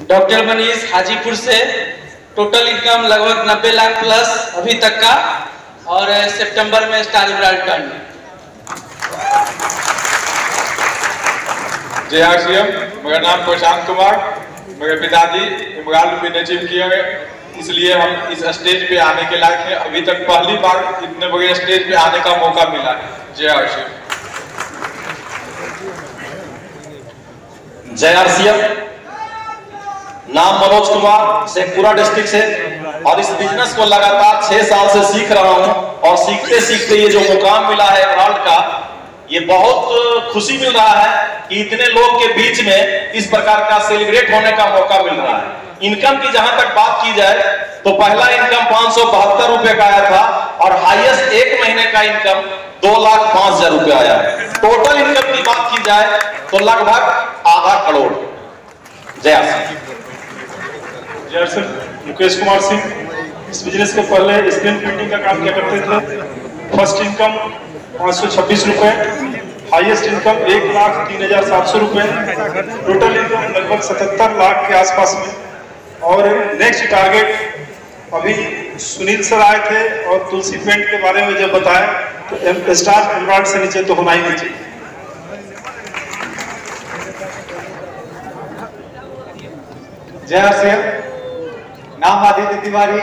Doctor Manish Hajipur से, total income लगभग 90 lakh plus अभी तक का, और सितंबर में स्टार एमराल्ड टर्न। जय आरसीएम। मेरा नाम प्रशांत कुमार, मेरे पिताजी इमरान में नजीब किए हैं, इसलिए हम इस स्टेज पे आने के लायक हैं। अभी तक पहली बार इतने बड़े स्टेज पे आने का मौका मिला है। जय आरसीएम। जय आरसीएम। नाम मनोज कुमार, शेखपुरा डिस्ट्रिक्ट से, और इस बिजनेस को लगातार 6 साल से सीख रहा हूं, और सीखते सीखते ये जो मुकाम मिला है एमराल्ड का, ये बहुत खुशी मिल रहा है कि इतने लोग के बीच में इस प्रकार का सेलिब्रेट होने का मौका मिल रहा है। इनकम की जहां तक बात की जाए तो पहला इनकम 572 रुपए का आया था, और हाईएस्ट एक महीने का इनकम 2,05,000 रुपए आया है। टोटल इनकम की बात की जाए तो लगभग आधा करोड़। जय आरसीएम। जय सर, मुकेश कुमार सिंह। इस बिजनेस के पहले स्क्रीन प्रिंटिंग का काम किया करते थे। फर्स्ट इनकम 526 रुपए, हाईएस्ट इनकम 1,03,700 रुपए, टोटल इनकम लगभग 77 लाख के आसपास में। और नेक्स्ट टारगेट अभी सुनील सर आए थे और तुलसी पेंट के बारे में जब बताया तो स्टार एमराल्ड से नीचे तो होना ही नहीं चाहिए। जय आरसीएम। नाम आदित्य तिवारी,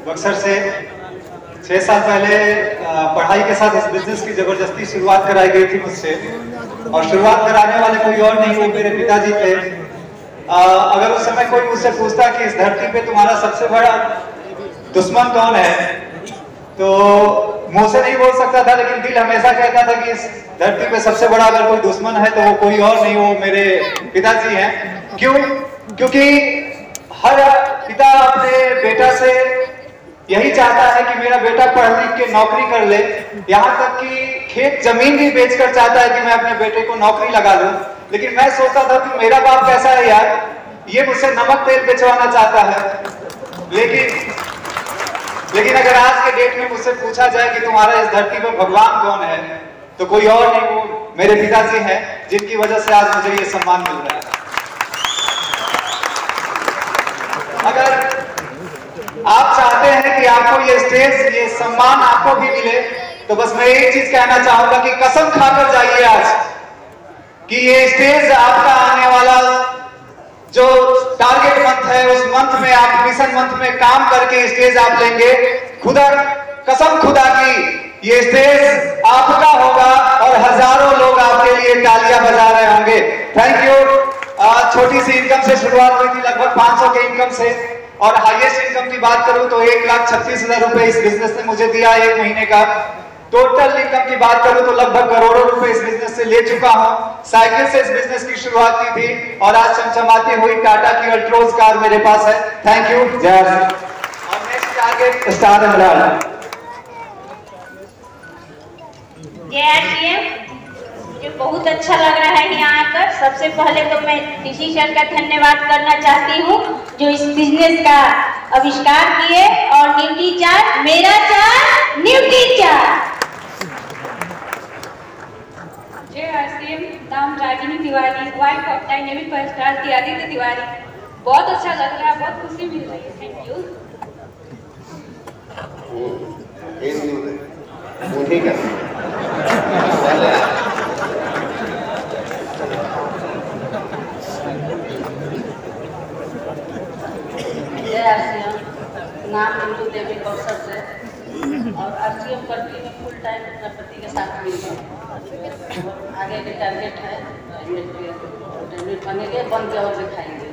बक्सर से। 6 साल पहले पढ़ाई के साथ इस बिजनेस की जबरदस्ती शुरुआत कराई गई थी मुझसे, और शुरुआत कराने वाले कोई और नहीं, वो मेरे पिताजी थे। अगर उस समय कोई मुझसे पूछता कि इस धरती पे तुम्हारा सबसे बड़ा दुश्मन कौन है, तो मुंह से नहीं बोल सकता था, लेकिन दिल हमेशा कहता था कि इस धरती पे सबसे बड़ा अगर कोई दुश्मन है तो वो कोई और नहीं, वो मेरे पिताजी हैं। क्यों? क्योंकि हर पिता अपने बेटा से यही चाहता है कि मेरा बेटा पढ़ लिख के नौकरी कर ले, यहाँ तक कि खेत जमीन भी बेचकर चाहता है कि मैं अपने बेटे को नौकरी लगा लूं। लेकिन मैं सोचता था कि मेरा बाप कैसा है यार, ये मुझसे नमक तेल बेचवाना चाहता है। लेकिन अगर आज के डेट में मुझसे पूछा जाए कि तुम्हारा इस धरती पर भगवान कौन है, तो कोई और नहीं, वो मेरे पिताजी हैं, जिनकी वजह से आज मुझे ये सम्मान मिल रहा है। अगर आप चाहते हैं कि आपको ये स्टेज, ये सम्मान आपको भी मिले, तो बस मैं एक चीज कहना चाहूंगा कि कसम खाकर जाइए आज कि ये स्टेज आपका आने वाला जो टारगेट मंथ है, उस मंथ में आप मिशन मंथ में काम करके स्टेज आप लेंगे। खुदा कसम खुदा की ये स्टेज आपका होगा, और हजारों लोग आपके लिए तालियां बजा रहे होंगे। Thank you. छोटी सी इनकम से शुरुआत हुई थी, लगभग 500 के इनकम से, और हाईएस्ट इनकम की बात करूं तो 1,36,000 रुपए इस बिजनेस ने मुझे दिया एक महीने का। टोटल इनकम की बात करूं तो लगभग करोड़ों रुपए इस बिजनेस से ले चुका हूं। साइकिल से इस बिजनेस की शुरुआत की थी, और आज चमचमाती हुई टाटा की अल्ट्रोज कार मेरे पास है। Thank you. जय आरसीएम। और नेक्स्ट टारगेट स्टार एमराल्ड। जय आरसीएम। मुझे बहुत अच्छा लग रहा है यहाँ आकर। सबसे पहले तो मैं ऋषि सर का धन्यवाद करना चाहती हूँ, जो इस बिजनेस का आविष्कार किए, और न्यूटी चार मेरा चार न्यूटी चार। जय आरसीएम। नाम Ragini Tiwari, wife of dynamic personality Aditya Tiwari. बहुत अच्छा लग रहा है, बहुत खुशी मिल रही है। Thank you. जय आरसीएम। नाम इंदु देवी, बक्सर से, और आरसीएम करती में फुल टाइम अपने पति के साथ मिल रही। आगे के टारगेट है बनेंगे, बन के और दिखाएंगे।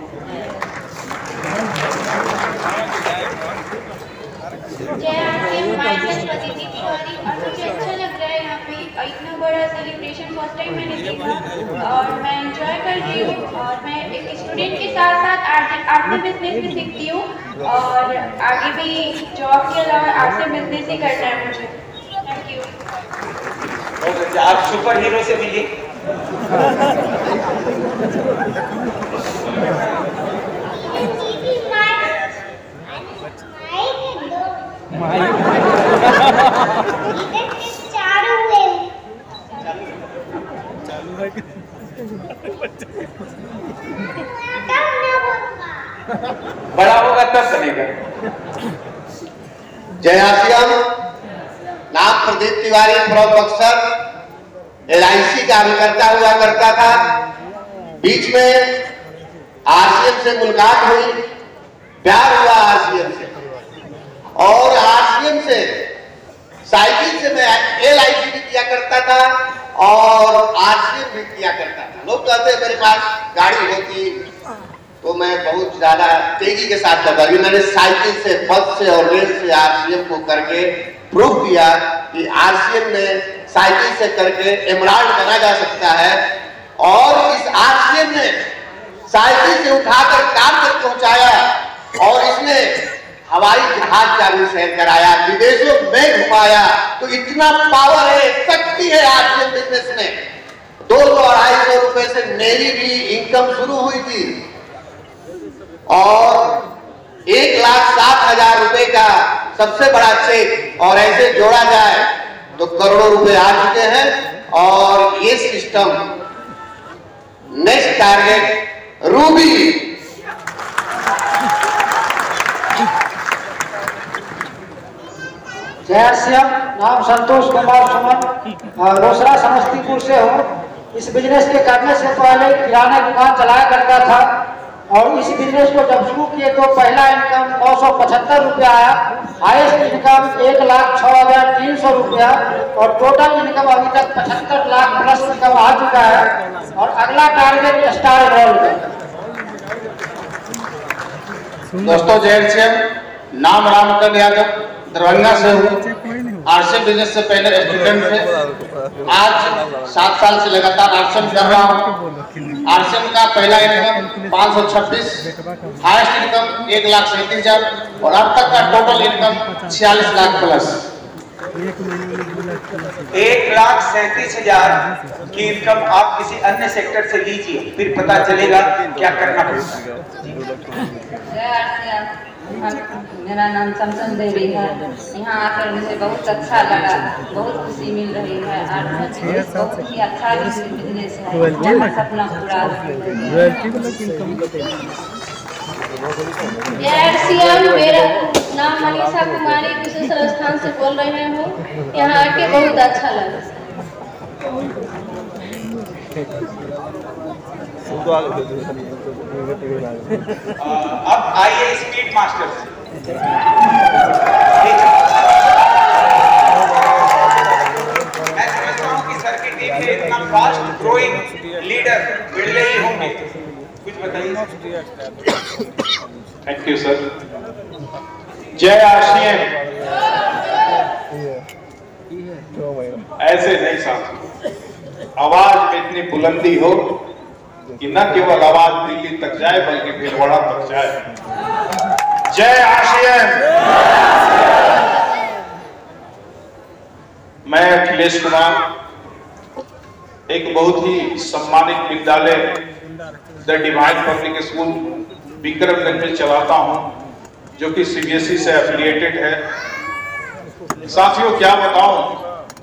जय RCM. My self Aditi Tiwari, और मुझे अच्छा लग रहा है यहाँ पे इतना बड़ा सेलिब्रेशन फर्स्ट टाइम मैंने देखा, और मैं एंजॉय कर रही हूँ। और मैं एक स्टूडेंट के साथ साथ आर्ट में बिजनेस भी सीखती हूँ, और आगे भी जॉब के अलावा आर्ट से बिजनेस ही करना है मुझे। Thank you. आप सुपर हीरो से मिली। चालू है। बड़ा होगा तब बनेगा। जय आसियम। नाम प्रदीप तिवारी फ्रॉम बक्सर, LIC का अभिकर्ता हुआ करता था। बीच में RCM से मुलाकात हुई, प्यार हुआ RCM से, और RCM से साइकिल से मैं LIC भी किया करता था और RCM भी किया करता था। लोग कहते हैं मेरे पास गाड़ी होती तो मैं बहुत ज्यादा तेजी के साथ चलता, मैंने साइकिल से, बस से और रेल से RCM को करके प्रूव किया कि RCM में साइकिल से करके एमराल्ड बना जा सकता है। और इस RCM ने साइकिल से उठाकर कार तक पहुंचाया और इसने हवाई जहाज का भी सैर कराया, विदेशों में घुमाया। तो इतना पावर है, शक्ति है RCM बिजनेस में। 200-250 रुपए से मेरी भी इनकम शुरू हुई थी और 1,07,000 रुपए का सबसे बड़ा चेक और ऐसे जोड़ा जाए तो करोड़ों रुपए आ चुके हैं। और ये सिस्टम नेक्स्ट टारगेट रूबी। जय श्याम। नाम संतोष कुमार सुमन, रोसड़ा समस्तीपुर से हूँ। इस बिजनेस के करने से पहले किराना दुकान चलाया करता था और इस बिजनेस को जब शुरू किए तो पहला इनकम 975 रुपया आया, हाईएस्ट इनकम 1,06,300 रुपया और टोटल इनकम अभी तक 75 लाख प्लस इनकम आ चुका है। और अगला टारगेट स्टार रोल का। दोस्तों जय श्याम। नाम रामकरण यादव, दरभंगा से हूँ। RCM बिजनेस से पहले स्टूडेंट थे, आज 7 साल से लगातार RCM कर रहा हूँ। RCM का पहला इनकम 526, हाईएस्ट इनकम 1,37,000 और अब तक का टोटल इनकम 46 लाख प्लस। 1,37,000 की इनकम आप किसी अन्य सेक्टर से लीजिए, फिर पता चलेगा क्या करना पड़ता। मेरा नाम समसन देवी है। यहाँ आकर मुझे बहुत अच्छा लगा, बहुत खुशी मिल रही है और बहुत ही अच्छा बिजनेस है, सपना पूरा। मेरा नाम मनीषा कुमारी कुशेश्वर स्थान से बोल रहे हूँ। यहाँ आके बहुत अच्छा लगा। अब आइए स्पीड मास्टर से। मैं समझता हूँ कि सर की टीम में इतना फास्ट ग्रोइंग लीडर मिले ही होंगे, कुछ बताइए। Thank you sir. जय RCM। ऐसे नहीं साथी, आवाज में इतनी बुलंदी हो कि न केवल आवाज दिल्ली तक जाए बल्कि भीलवाड़ा तक जाए। जय RCM। मैं अखिलेश कुमार, एक बहुत ही सम्मानित विद्यालय the divine public school Vikramganj में चलाता हूं, जो कि CBSE से एफिलिएटेड है। साथियों क्या बताऊं,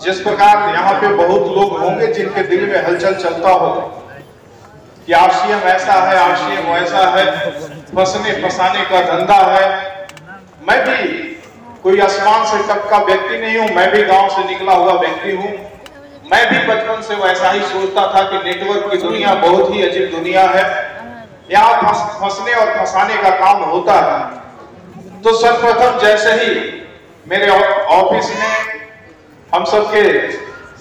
जिस प्रकार यहाँ पे बहुत लोग होंगे जिनके दिल में हलचल चलता हो कि RCM ऐसा है, RCM वैसा है, फंसने फंसाने का धंधा है। मैं भी कोई आसमान से कब का व्यक्ति नहीं हूँ, मैं भी गांव से निकला हुआ व्यक्ति हूँ। मैं भी बचपन से वैसा ही सोचता था कि नेटवर्क की दुनिया बहुत ही अजीब दुनिया है, यहाँ फंसने और फंसाने का काम होता है। तो सर्वप्रथम जैसे ही मेरे ऑफिस में हम सबके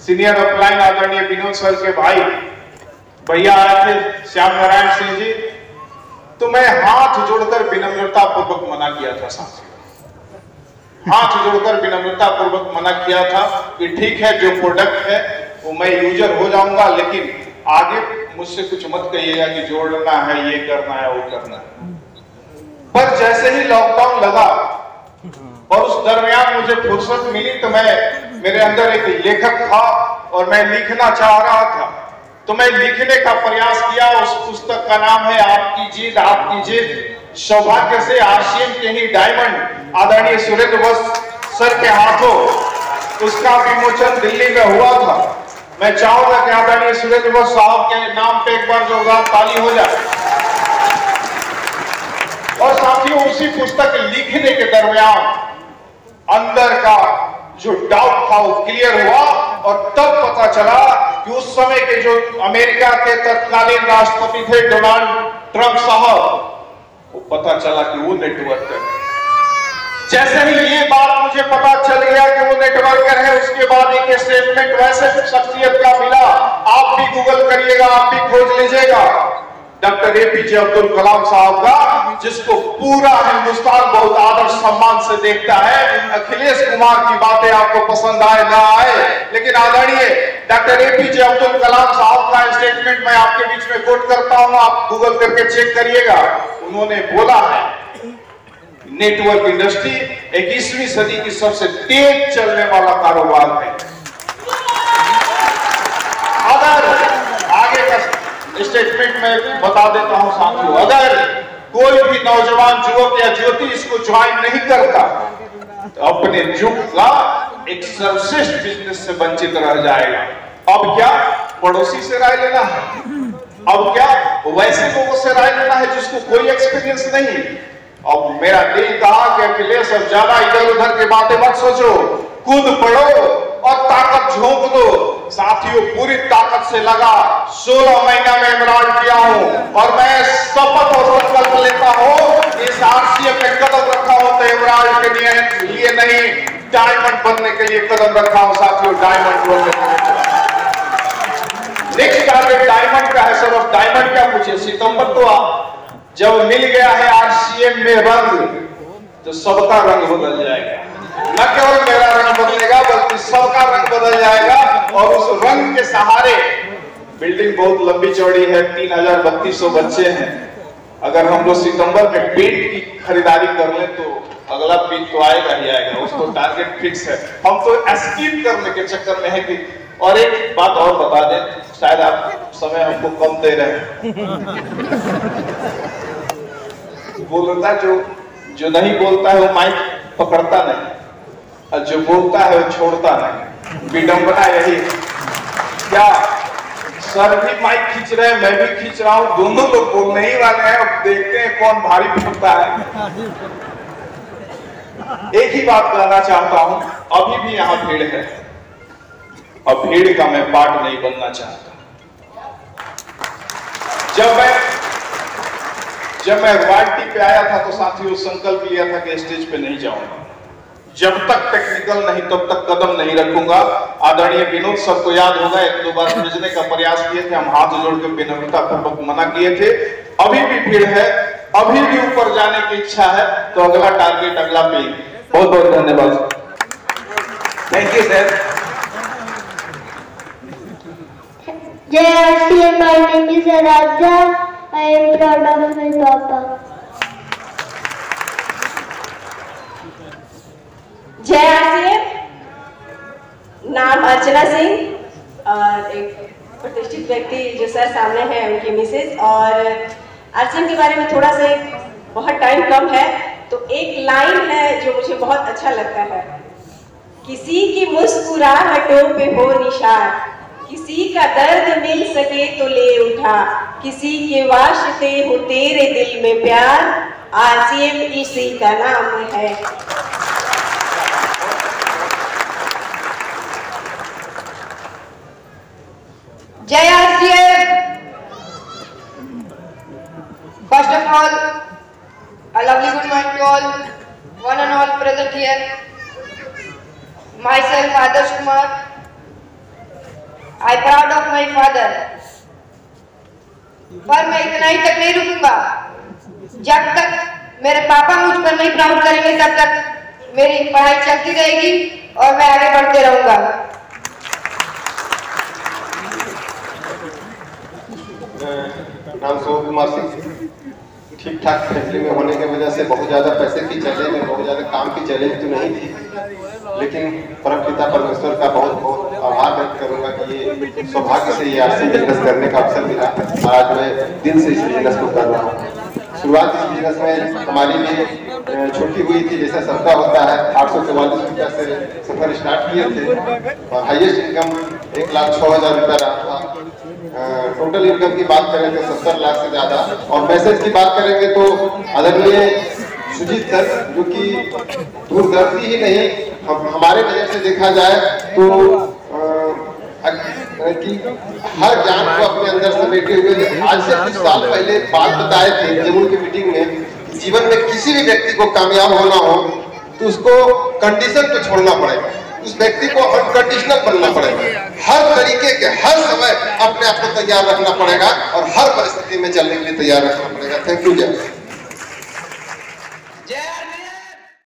सीनियर अपलाइन आदरणीय विनोद सर के भाई भैया आए थे, श्याम नारायण सिंह जी, तो मैं हाथ जोड़कर विनम्रता पूर्वक मना किया था साथियों, हाथ जोड़कर विनम्रता पूर्वक मना किया था कि ठीक है जो प्रोडक्ट है वो मैं यूजर हो जाऊंगा, लेकिन आगे मुझसे कुछ मत कहिएगा कि जोड़ना है, ये करना है, वो करना है। पर जैसे ही लॉकडाउन लगा और उस दरमियान मुझे फुर्सत मिली तो मेरे अंदर एक लेखक था और मैं लिखना चाह रहा था, तो मैं लिखने का प्रयास किया। उस पुस्तक का नाम है आपकी जीत आपकी जीत। सौभाग्य से RCM के ही डायमंड आदरणीय सुरेंद्र बस सर के हाथों उसका विमोचन दिल्ली में हुआ था। मैं चाहूंगा कि आदरणीय सुरेंद्र बस साहब के नाम पे एक बार जोरदार ताली हो जाए। उसी पुस्तक लिखने के दरमियान अंदर का जो डाउट था वो क्लियर हुआ और तब पता चला कि उस समय के जो अमेरिका के तत्कालीन राष्ट्रपति थे डोनाल्ड ट्रंप साहब, वो पता चला कि वो नेटवर्कर है। जैसे ही ये बात मुझे पता चल गया कि वो नेटवर्कर है, उसके बाद एक स्टेटमेंट वैसे शख्सियत का मिला, आप भी गूगल करिएगा, आप भी खोज लीजिएगा, डॉक्टर एपीजे अब्दुल कलाम साहब का, जिसको पूरा हिंदुस्तान बहुत आदर सम्मान से देखता है। अखिलेश कुमार की बातें आपको पसंद आए ना आए, लेकिन आदरणीय डॉक्टर एपीजे अब्दुल कलाम साहब का स्टेटमेंट मैं आपके बीच में कोट करता हूं, आप गूगल करके चेक करिएगा। उन्होंने बोला है नेटवर्क इंडस्ट्री 21वीं सदी की सबसे तेज चलने वाला कारोबार है। अगर आगे का स्टेटमेंट में बता देता हूं साथियों, अगर कोई भी नौजवान युवक या ज्योति इसको ज्वाइन नहीं करता तो अपने युग का एक सर्वश्रेष्ठ बिजनेस से वंचित रह जाएगा। अब क्या पड़ोसी से राय लेना है, अब क्या वैसे लोगों से राय लेना है जिसको कोई एक्सपीरियंस नहीं। अब मेरा दिल कहा कि अखिलेश अब ज्यादा इधर उधर की बातें मत सोचो, कूद पड़ो और ताकत झोंक दो। साथियों पूरी ताकत से लगा 16 महीना में इमरान किया हूं और मैं शपथ और संकल्प लेता हूं इस आरसीएम में कदम रखा हूं तो इमरान के लिए नहीं, डायमंड बनने के लिए कदम रखा हूं साथियों, डायमंड बनने के लिए। नेक्स्ट टारगेट डायमंड का है सर। डायमंड क्या पूछे, सितंबर तो जब मिल गया है आरसीएम में रंग तो सबका रंग बदल जाएगा, न केवल मेरा रंग बदलेगा बल्कि सबका रंग बदल जाएगा। और उस रंग के सहारे बिल्डिंग बहुत लंबी चौड़ी है, 3300 बच्चे हैं। अगर हम लोग सितंबर में पेंट की खरीदारी कर लें तो अगला पेंट तो आएगा ही आएगा, उसको टारगेट फिक्स है। हम तो स्कीप करने के चक्कर में है कि। और एक बात और बता दें, शायद आप समय हमको कम दे रहे हैं। बोलता जो नहीं बोलता है वो माइक पकड़ता नहीं, और जो बोलता है वो छोड़ता नहीं। विडंबना यही क्या, सर भी माइक खींच रहे हैं, मैं भी खींच रहा हूं, दोनों लोग बोलने ही वाले हैं। अब देखते हैं कौन भारी पड़ता है। एक ही बात कहना चाहता हूं, अभी भी यहां भीड़ है, अब भीड़ का मैं पार्ट नहीं बनना चाहता। जब मैं रॉयल्टी पे आया था तो साथियों संकल्प लिया था कि स्टेज पे नहीं जाऊंगा, जब तक टेक्निकल नहीं तब तक कदम नहीं रखूंगा। आदरणीय विनोद सर को याद होगा, 1-2 बार भेजने का प्रयास किए थे, हम हाथ जोड़ के विनम्रता पूर्वक मना किए थे। अभी भी भीड़ है, अभी भी ऊपर जाने की इच्छा है, तो अगला टारगेट, अगला पेज। बहुत बहुत धन्यवाद, थैंक यू सर। जय RCM, my name is Aaradhya, I am proud of my papa. जय आरसीएम, नाम अर्चना सिंह और एक प्रतिष्ठित व्यक्ति जो सर सामने हैं उनकी मिसेज। और आरसीएम के बारे में थोड़ा सा, बहुत टाइम कम है तो एक लाइन है जो मुझे बहुत अच्छा लगता है। किसी की मुस्कुराहटों पे हो निशान, किसी का दर्द मिल सके तो ले उठा, किसी के वास्ते हो तेरे दिल में प्यार, आरसीएम इसी का नाम है। जय RCM. First of all, a lovely good morning to all, one and all present here. Myself, Adarsh Kumar. I proud of my father. पर मैं इतना ही तक नहीं रुकूंगा, जब तक मेरे पापा मुझ पर नहीं प्राउड करेंगे तब तक मेरी पढ़ाई चलती रहेगी और मैं आगे बढ़ते रहूंगा। नाम सोहन कुमार सिंह। ठीक ठाक फैमिली में होने की वजह से बहुत ज़्यादा पैसे की चैलेंज, बहुत ज़्यादा काम की चैलेंज तो नहीं थी, लेकिन परमपिता परमेश्वर का बहुत बहुत आभार व्यक्त करूंगा कि ये सौभाग्य से ये आरसीएम बिजनेस करने का अवसर मिला और आज मैं दिल से इस बिजनेस को कर रहा हूँ। शुरुआत इस बिजनेस में हमारी भी छोटी हुई थी, जैसा सबका होता है। 844 रुपया से सफर स्टार्ट किए थे और हाईएस्ट इनकम 1,06,000 रुपया रहा था। टोटल इनकम की बात करें तो 70 लाख से ज्यादा। और मैसेज की बात करेंगे तो आदरणीय सुजीत सर, जो कि दूरदर्शी ही नहीं हमारे नजर से देखा जाए तो कि हर ज्ञान को अपने अंदर समेटे हुए आज से कुछ साल पहले बात बताए थे जमुई की मीटिंग में, जीवन में किसी भी व्यक्ति को कामयाब होना हो तो उसको कंडीशन को छोड़ना पड़ेगा, उस व्यक्ति को अनकंडीशनल बनना पड़ेगा, हर तरीके के हर समय अपने आप को तैयार रखना पड़ेगा और हर परिस्थिति में चलने के लिए तैयार रखना पड़ेगा। थैंक यू जय।